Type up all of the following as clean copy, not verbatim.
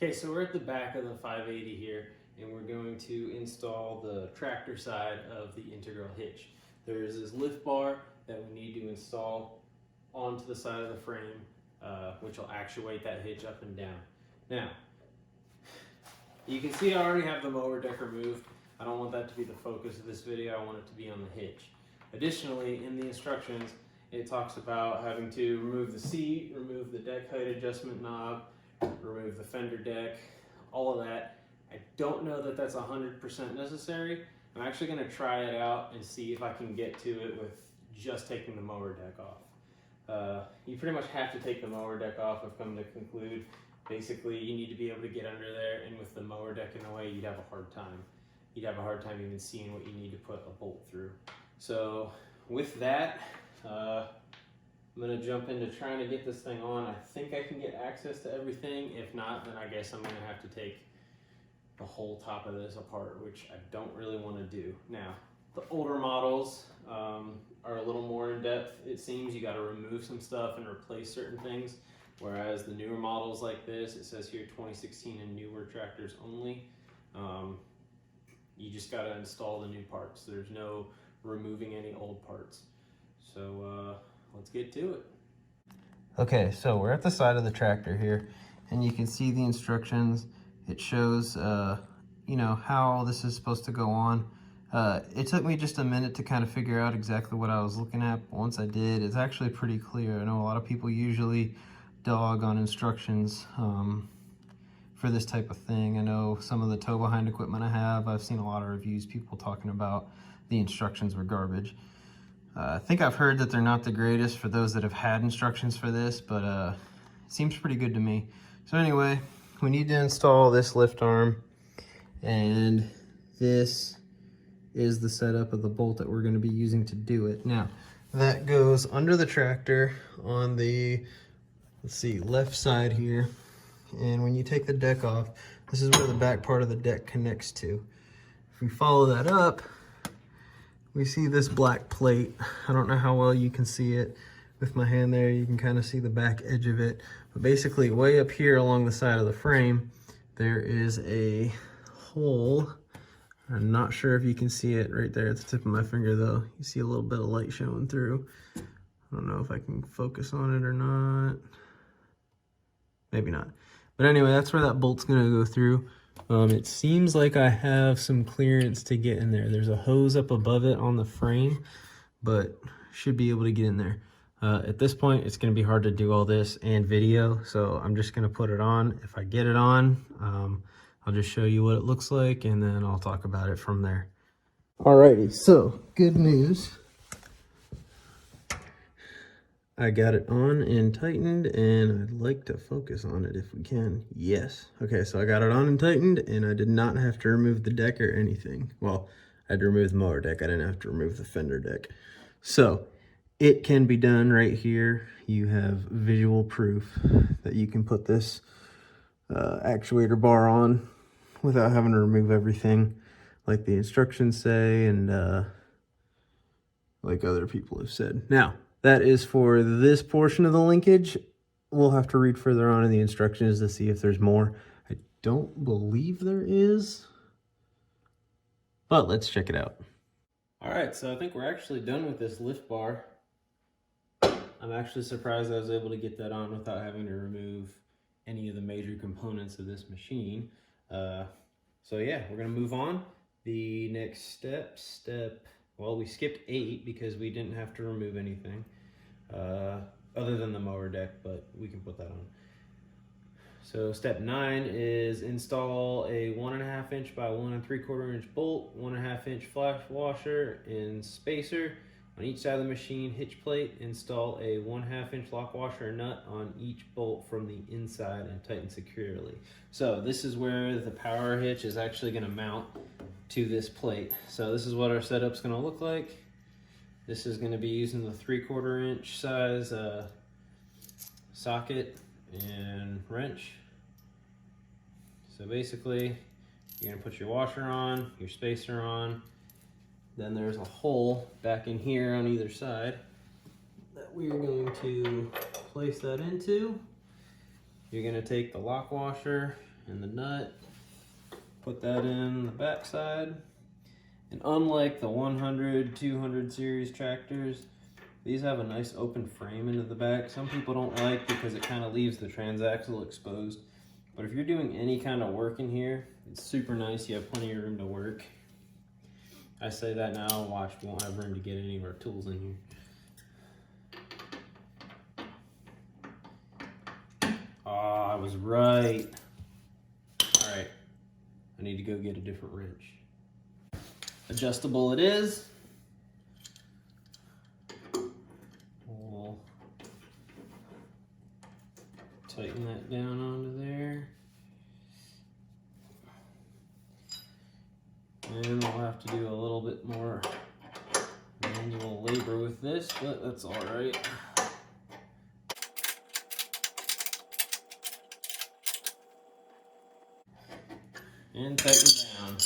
Okay, so we're at the back of the 580 here, and we're going to install the tractor side of the integral hitch. There's this lift bar that we need to install onto the side of the frame, which will actuate that hitch up and down. Now, you can see I already have the mower deck removed. I don't want that to be the focus of this video. I want it to be on the hitch. Additionally, in the instructions, it talks about having to remove the seat, remove the deck height adjustment knob, remove the fender deck, all of that. I don't know that that's 100% necessary. I'm actually going to try it out and see if I can get to it with just taking the mower deck off. You pretty much have to take the mower deck off. I've come to conclude. Basically, you need to be able to get under there, and with the mower deck in the way, you'd have a hard time. You'd have a hard time even seeing what you need to put a bolt through. So with that, I'm going to jump into trying to get this thing on. I think I can get access to everything. If not, then I guess I'm going to have to take the whole top of this apart, which I don't really want to do. Now, the older models are a little more in depth. It seems you got to remove some stuff and replace certain things, whereas the newer models like this, it says here 2016 and newer tractors only. You just got to install the new parts. There's no removing any old parts. So let's get to it. Okay, so we're at the side of the tractor here, and you can see the instructions. It shows, you know, how this is supposed to go on. It took me just a minute to kind of figure out exactly what I was looking at, but once I did, it's actually pretty clear. I know a lot of people usually dog on instructions for this type of thing. I know some of the tow behind equipment I have, I've seen a lot of reviews, people talking about the instructions were garbage. I think I've heard that they're not the greatest for those that have had instructions for this, but it seems pretty good to me. So anyway, we need to install this lift arm, and this is the setup of the bolt that we're going to be using to do it. Now, that goes under the tractor on the, let's see, left side here. And when you take the deck off, this is where the back part of the deck connects to. If we follow that up, we see this black plate. I don't know how well you can see it with my hand there. You can kind of see the back edge of it. But basically, way up here along the side of the frame, there is a hole. I'm not sure if you can see it right there at the tip of my finger, though. You see a little bit of light showing through. I don't know if I can focus on it or not. Maybe not. But anyway, that's where that bolt's going to go through. It seems like I have some clearance to get in there. There's a hose up above it on the frame, but should be able to get in there. At this point, it's going to be hard to do all this and video, so I'm just going to put it on. If I get it on, I'll just show you what it looks like, and then I'll talk about it from there. Alrighty, so good news. I got it on and tightened, and I'd like to focus on it if we can. Yes. Okay, so I got it on and tightened, and I did not have to remove the deck or anything. Well, I had to remove the mower deck. I didn't have to remove the fender deck. So it can be done right here. You have visual proof that you can put this actuator bar on without having to remove everything like the instructions say, and like other people have said. Now, that is for this portion of the linkage. We'll have to read further on in the instructions to see if there's more. I don't believe there is, but let's check it out. All right, so I think we're actually done with this lift bar. I'm actually surprised I was able to get that on without having to remove any of the major components of this machine. So yeah, we're gonna move on. The next step, well, we skipped 8 because we didn't have to remove anything other than the mower deck, but we can put that on. So step 9 is install a 1.5 inch by 1 3/4 inch bolt, 1.5 inch flash washer and spacer on each side of the machine hitch plate. Install a 1/2 inch lock washer nut on each bolt from the inside and tighten securely. So this is where the power hitch is actually going to mount to this plate. So this is what our setup's going to look like. This is going to be using the 3/4 inch size socket and wrench. So basically, you're going to put your washer on, your spacer on. Then there's a hole back in here on either side that we're going to place that into. You're going to take the lock washer and the nut. Put that in the back side. And unlike the 100, 200 series tractors, these have a nice open frame into the back. Some people don't like because it kind of leaves the transaxle exposed. But if you're doing any kind of work in here, it's super nice. You have plenty of room to work. I say that now, watch, we won't have room to get any of our tools in here. Oh, I was right. All right, I need to go get a different wrench. Adjustable it is. We'll tighten that down onto there. And we'll have to do a little bit more manual labor with this, but that's all right. And tighten down.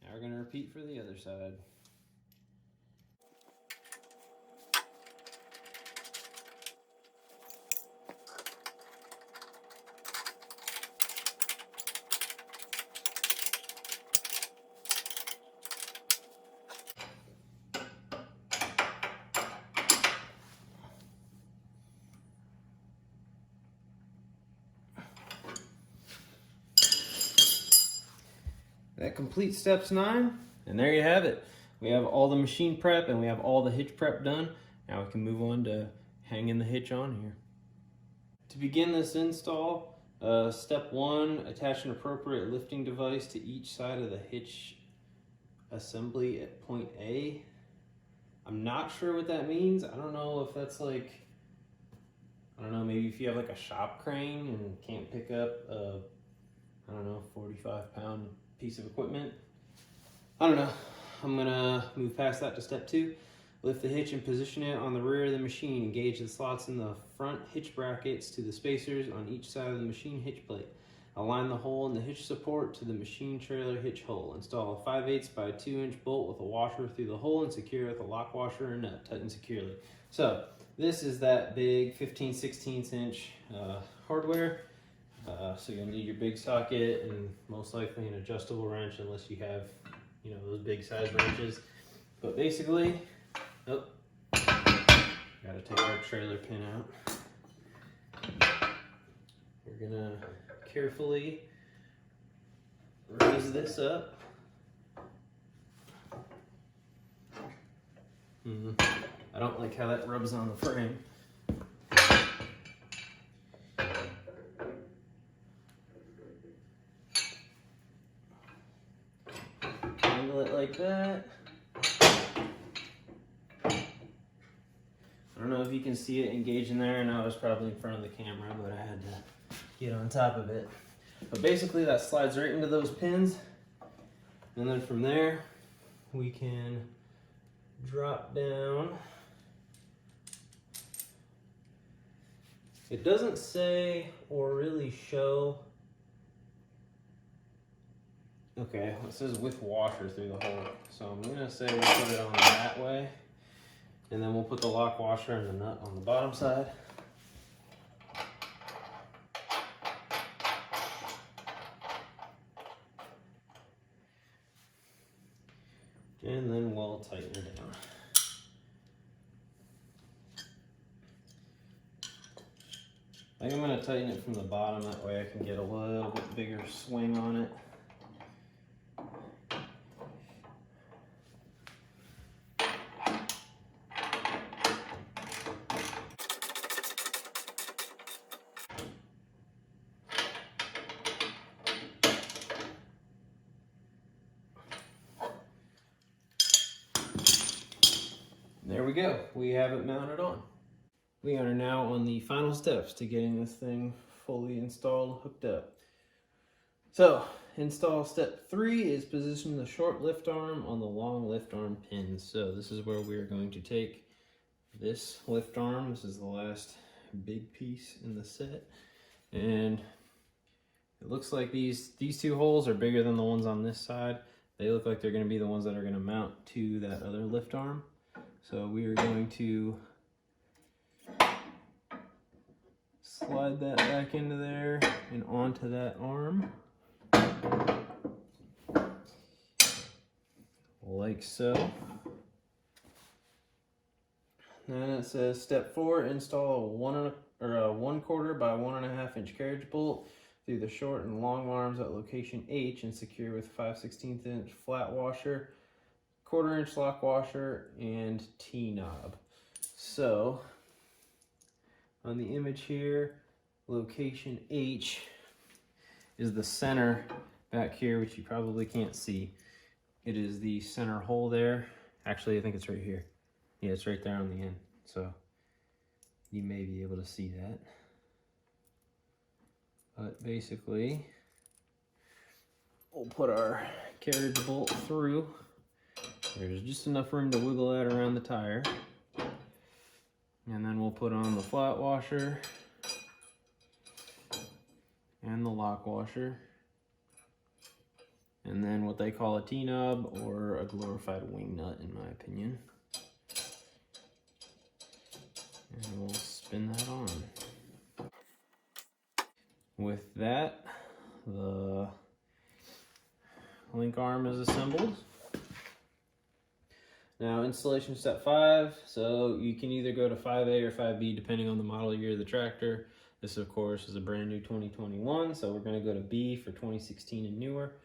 Now we're going to repeat for the other side. That completes steps 9, and there you have it. We have all the machine prep and we have all the hitch prep done. Now we can move on to hanging the hitch on here. To begin this install, step 1, attach an appropriate lifting device to each side of the hitch assembly at point A. I'm not sure what that means. I don't know if that's like, I don't know, maybe if you have like a shop crane and can't pick up a, I don't know, 45-pound piece of equipment. I don't know. I'm gonna move past that to step 2. Lift the hitch and position it on the rear of the machine. Engage the slots in the front hitch brackets to the spacers on each side of the machine hitch plate. Align the hole in the hitch support to the machine trailer hitch hole. Install a 5/8 by 2-inch bolt with a washer through the hole and secure with a lock washer and nut. Tighten securely. So this is that big 15/16 inch hardware. So you'll need your big socket and most likely an adjustable wrench unless you have, you know, those big size wrenches. But basically, gotta take our trailer pin out. We're gonna carefully raise this up. I don't like how that rubs on the frame. Angle it like that. I don't know if you can see it engage in there. I know I was probably in front of the camera, but I had to get on top of it. But basically that slides right into those pins. And then from there, we can drop down. It doesn't say or really show. Okay, it says with washer through the hole. So I'm gonna say we'll put it on that way. And then we'll put the lock washer and the nut on the bottom side. And then we'll tighten it down. I think I'm going to tighten it from the bottom, that way I can get a little bit bigger swing on it. There we go, we have it mounted on. We are now on the final steps to getting this thing fully installed, hooked up. So, install step 3 is position the short lift arm on the long lift arm pins. So this is where we are going to take this lift arm. This is the last big piece in the set. And it looks like these 2 holes are bigger than the ones on this side. They look like they're going to be the ones that are going to mount to that other lift arm. So we are going to slide that back into there and onto that arm. Like so. Then it says step 4, install a 1/4 by 1.5 inch carriage bolt through the short and long arms at location H and secure with 5/16 inch flat washer, 1/4 inch lock washer, and T-knob. So on the image here, location H is the center back here, which you probably can't see. It is the center hole there. Actually, I think it's right here. Yeah, it's right there on the end. So you may be able to see that. But basically, we'll put our carriage bolt through. There's just enough room to wiggle that around the tire. And then we'll put on the flat washer and the lock washer. And then what they call a T-knob, or a glorified wing nut in my opinion. And we'll spin that on. With that, the link arm is assembled. Now installation step 5, so you can either go to 5A or 5B depending on the model year of the tractor. This of course is a brand new 2021, so we're going to go to B for 2016 and newer.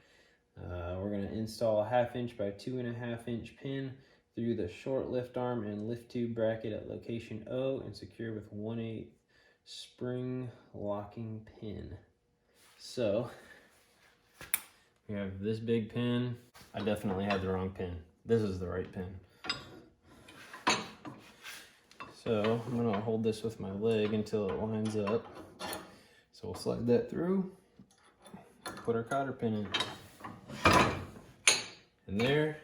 We're going to install a 1/2 inch by 2.5 inch pin through the short lift arm and lift tube bracket at location O and secure with 1/8 spring locking pin. So we have this big pin. I definitely had the wrong pin. This is the right pin. So I'm gonna hold this with my leg until it lines up. So we'll slide that through, put our cotter pin in. And there,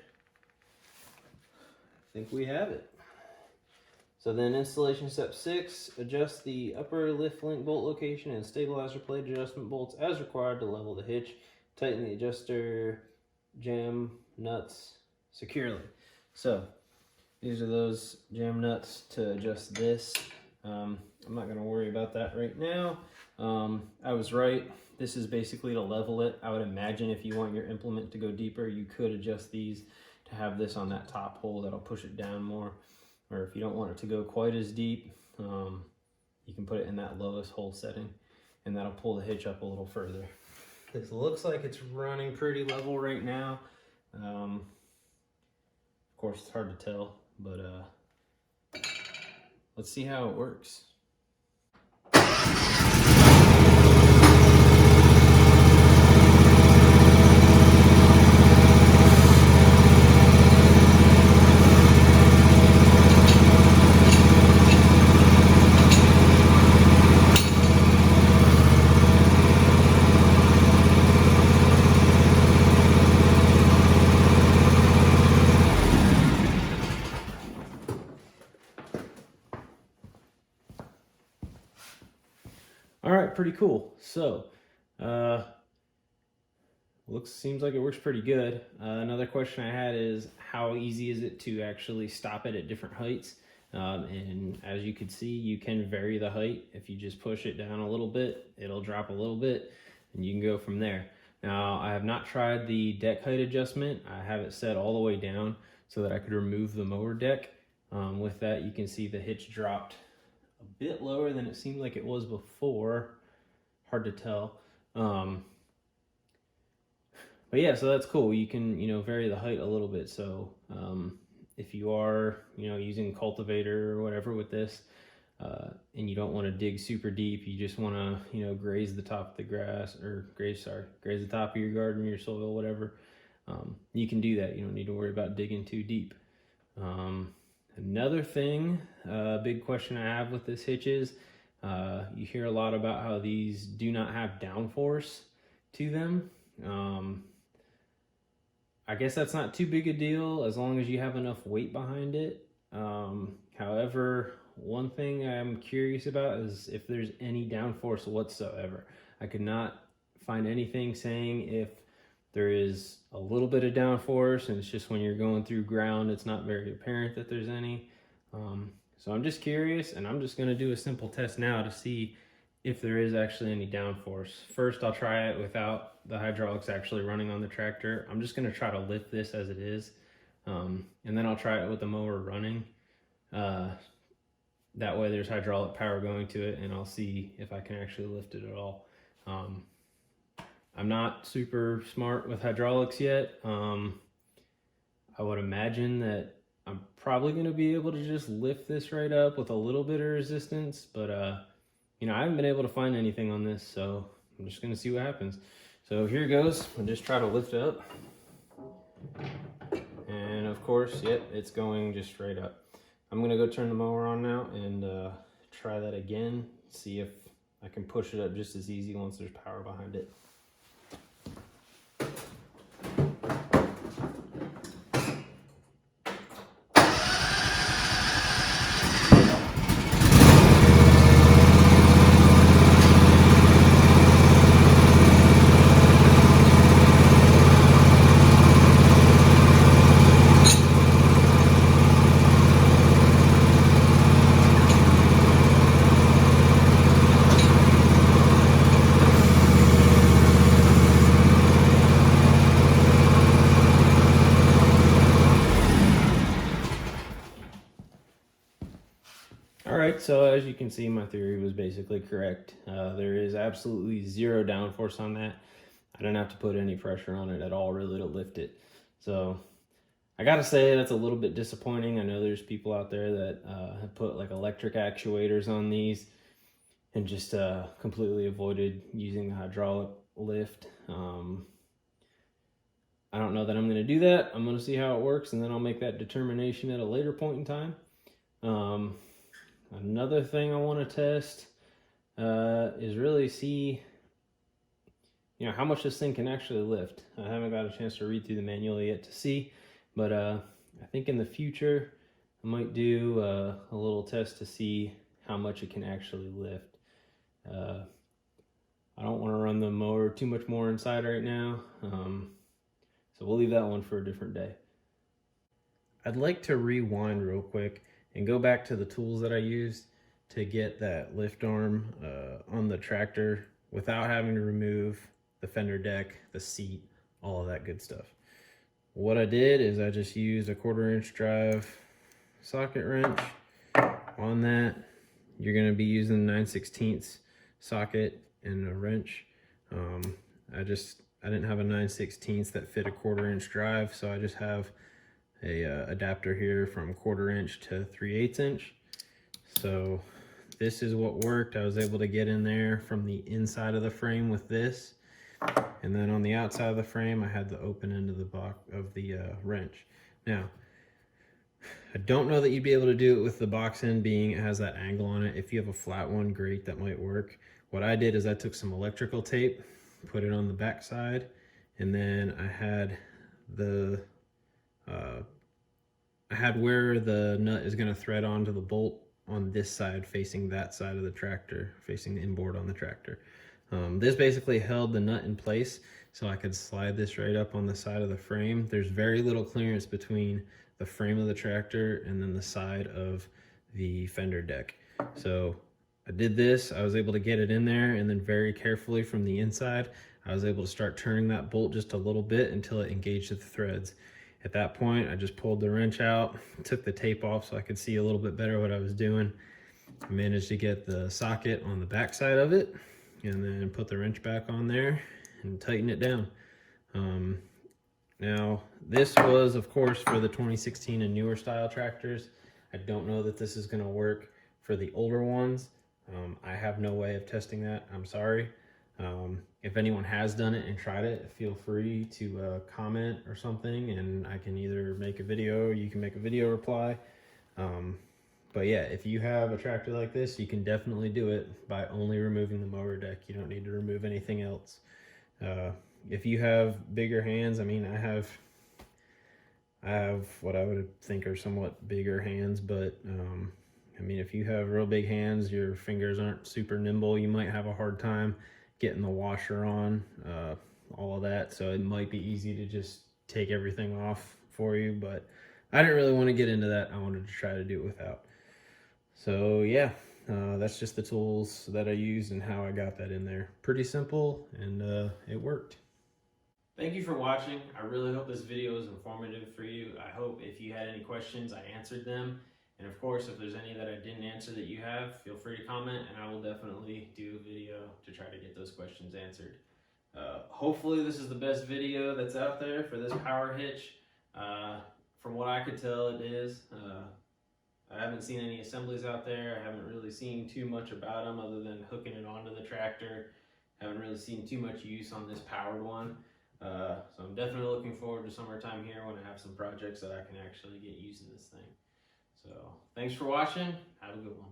I think we have it. So then installation step 6, adjust the upper lift link bolt location and stabilizer plate adjustment bolts as required to level the hitch. Tighten the adjuster jam nuts securely. So these are those jam nuts to adjust this. I'm not going to worry about that right now. I was right. This is basically to level it. I would imagine if you want your implement to go deeper, you could adjust these to have this on that top hole. That'll push it down more. Or if you don't want it to go quite as deep, you can put it in that lowest hole setting, and that'll pull the hitch up a little further. This looks like it's running pretty level right now. Of course, it's hard to tell, but let's see how it works. All right, pretty cool. So, seems like it works pretty good. Another question I had is how easy is it to actually stop it at different heights? And as you can see, you can vary the height. If you just push it down a little bit, it'll drop a little bit, and you can go from there. Now, I have not tried the deck height adjustment. I have it set all the way down so that I could remove the mower deck. With that, you can see the hitch dropped a bit lower than it seemed like it was before. Hard to tell. But yeah, so that's cool. You can, vary the height a little bit. So if you are, using cultivator or whatever with this, and you don't want to dig super deep, you just want to, graze the top of the grass, or graze the top of your garden, your soil, whatever. You can do that. You don't need to worry about digging too deep. Another thing, big question I have with this hitch is, you hear a lot about how these do not have downforce to them. I guess that's not too big a deal as long as you have enough weight behind it. However, one thing I'm curious about is if there's any downforce whatsoever. I could not find anything saying if there is a little bit of downforce and it's just when you're going through ground, it's not very apparent that there's any. So I'm just curious, and I'm just going to do a simple test now to see if there is actually any downforce. First, I'll try it without the hydraulics actually running on the tractor. I'm just going to try to lift this as it is, and then I'll try it with the mower running. That way there's hydraulic power going to it, and I'll see if I can actually lift it at all. I'm not super smart with hydraulics yet. I would imagine that I'm probably going to be able to just lift this right up with a little bit of resistance, but you know, I haven't been able to find anything on this, so I'm just going to see what happens. So here goes. I'll just try to lift it up. And of course, yep, it's going just straight up. I'm going to go turn the mower on now and try that again, see if I can push it up just as easy once there's power behind it. Alright, so as you can see, my theory was basically correct. There is absolutely zero downforce on that. I didn't have to put any pressure on it at all really to lift it. So I gotta say that's a little bit disappointing. I know there's people out there that have put like electric actuators on these and just completely avoided using the hydraulic lift. I don't know that I'm gonna do that. I'm gonna see how it works, and then I'll make that determination at a later point in time. Another thing I want to test is really see, you know, how much this thing can actually lift. I haven't got a chance to read through the manual yet to see, but I think in the future I might do a little test to see how much it can actually lift. I don't want to run the mower too much more inside right now, so we'll leave that one for a different day. I'd like to rewind real quick and go back to the tools that I used to get that lift arm on the tractor without having to remove the fender deck, the seat, all of that good stuff. What I did is I just used a 1/4 inch drive socket wrench on that. You're gonna be using 9/16 socket and a wrench. I didn't have a 9/16 that fit a 1/4 inch drive, so I just have a adapter here from 1/4 inch to 3/8 inch. So this is what worked. I was able to get in there from the inside of the frame with this, and then on the outside of the frame I had the open end of the box of the wrench. Now I don't know that you'd be able to do it with the box end, being it has that angle on it. If you have a flat one, great, that might work. What I did is I took some electrical tape, put it on the back side, and then I had where the nut is going to thread onto the bolt on this side, facing that side of the tractor, facing the inboard on the tractor. This basically held the nut in place so I could slide this right up on the side of the frame. There's very little clearance between the frame of the tractor and then the side of the fender deck. So I did this, I was able to get it in there, and then very carefully from the inside I was able to start turning that bolt just a little bit until it engaged the threads. At that point, I just pulled the wrench out, took the tape off so I could see a little bit better what I was doing. I managed to get the socket on the back side of it, and then put the wrench back on there and tighten it down. Now, this was, of course, for the 2016 and newer style tractors. I don't know that this is going to work for the older ones. I have no way of testing that. I'm sorry. If anyone has done it and tried it, feel free to comment or something, and I can either make a video or you can make a video reply. But yeah, if you have a tractor like this, you can definitely do it by only removing the mower deck. You don't need to remove anything else. If you have bigger hands, I mean, I have what I would think are somewhat bigger hands, but I mean, if you have real big hands, your fingers aren't super nimble, you might have a hard time getting the washer on, all of that. So it might be easy to just take everything off for you, but I didn't really want to get into that. I wanted to try to do it without. So yeah, That's just the tools that I used and how I got that in there. Pretty simple, and it worked. Thank you for watching. I really hope this video was informative for you. I hope if you had any questions, I answered them. And of course, if there's any that I didn't answer that you have, feel free to comment and I will definitely do a video to try to get those questions answered. Hopefully this is the best video that's out there for this power hitch. From what I could tell, it is. I haven't seen any assemblies out there. I haven't really seen too much about them other than hooking it onto the tractor. Haven't really seen too much use on this powered one. So I'm definitely looking forward to summertime here when I have some projects that I can actually get using this thing. So thanks for watching. Have a good one.